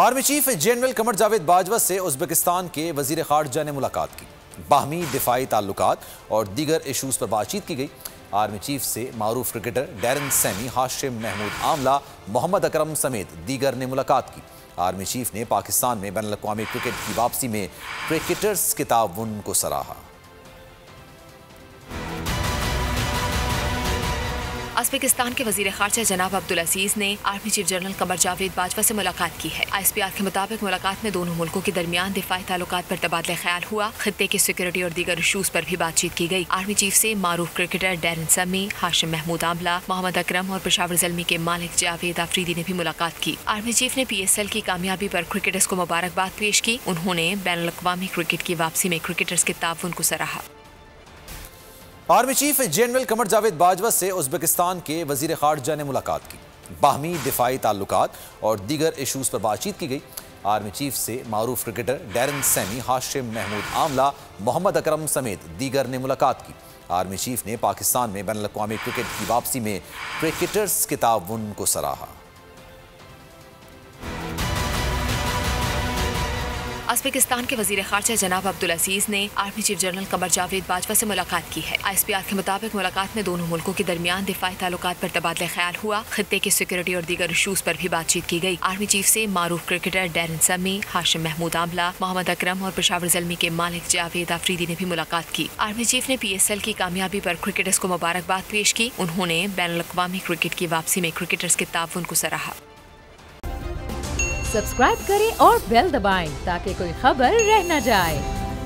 Army chief general Qamar Javed Bajwa से Uzbekistan के वज़ीर ख़ारजा ने मुलाकात की। बाहमी दिफाई ताल्लुकात और दीगर इशूज़ पर बातचीत की गई। आर्मी चीफ से मारूफ cricketer Darren Sammy, Hashim Mahmood Amla, Mohammad Akram समेत दीगर ने मुलाकात की। आर्मी चीफ ने पाकिस्तान में बैनुल-अक़वामी क्रिकेट की वापसी में क्रिकेटर्स के ताउन को सराहा। उज़्बेकिस्तान के वज़ीर ख़ारजा जनाब अब्दुल अज़ीज़ ने army chief general Qamar Javed Bajwa से मुलाकात की है। ISPR के मुताबिक मुलाकात में दोनों मुल्कों के दरमियान दिफाई ताल्लुकात पर तबादला ख्याल हुआ। खित्ते की सिक्योरिटी और दीगर इशूज़ पर भी बातचीत की गई। आर्मी चीफ से मारूफ cricketer Darren Sammy, Hashim Mahmood Amla, Mohammad Akram और पेशावर ज़ल्मी के मालिक जावेद आफरीदी ने भी मुलाकात की। आर्मी चीफ ने PSL की कामयाबी पर क्रिकेटर्स को मुबारकबाद पेश की। उन्होंने बैनुल-अक़वामी क्रिकेट की वापसी में क्रिकेटर्स के ताउन को सराहा। Army chief general Qamar Javed Bajwa से उज़्बेकिस्तान के वज़ीर ख़ारजा ने मुलाकात की। बाहमी दिफाई ताल्लुकात और दीगर इशूज़ पर बातचीत की गई। आर्मी चीफ से मारूफ cricketer Darren Sammy, Hashim Mahmood Amla, Mohammad Akram समेत दीगर ने मुलाकात की। आर्मी चीफ ने पाकिस्तान में बैनुल-अक़वामी क्रिकेट की वापसी में क्रिकेटर्स के ताउन को सराहा। उज़्बेकिस्तान के वज़ीर ख़ारजा जनाब अब्दुल अज़ीज़ ने army chief general Qamar Javed Bajwa से मुलाकात की है। ISPR के मुताबिक मुलाकात में दोनों मुल्कों के दरमियान दिफाई ताल्लुकात पर तबादला ख्याल हुआ। खित्ते की सिक्योरिटी और दीगर इशूज़ पर भी बातचीत की गई। आर्मी चीफ से मारूफ cricketer Darren Sammy, Hashim Mahmood Amla, Mohammad Akram और पेशावर ज़ल्मी के मालिक जावेद आफरीदी ने भी मुलाकात की। आर्मी चीफ ने PSL की कामयाबी पर क्रिकेटर्स को मुबारकबाद पेश की। उन्होंने बैनुल-अक़वामी क्रिकेट की वापसी में क्रिकेटर्स के ताउन को सराहा। सब्सक्राइब करें और बेल दबाएं ताकि कोई खबर रह न जाए।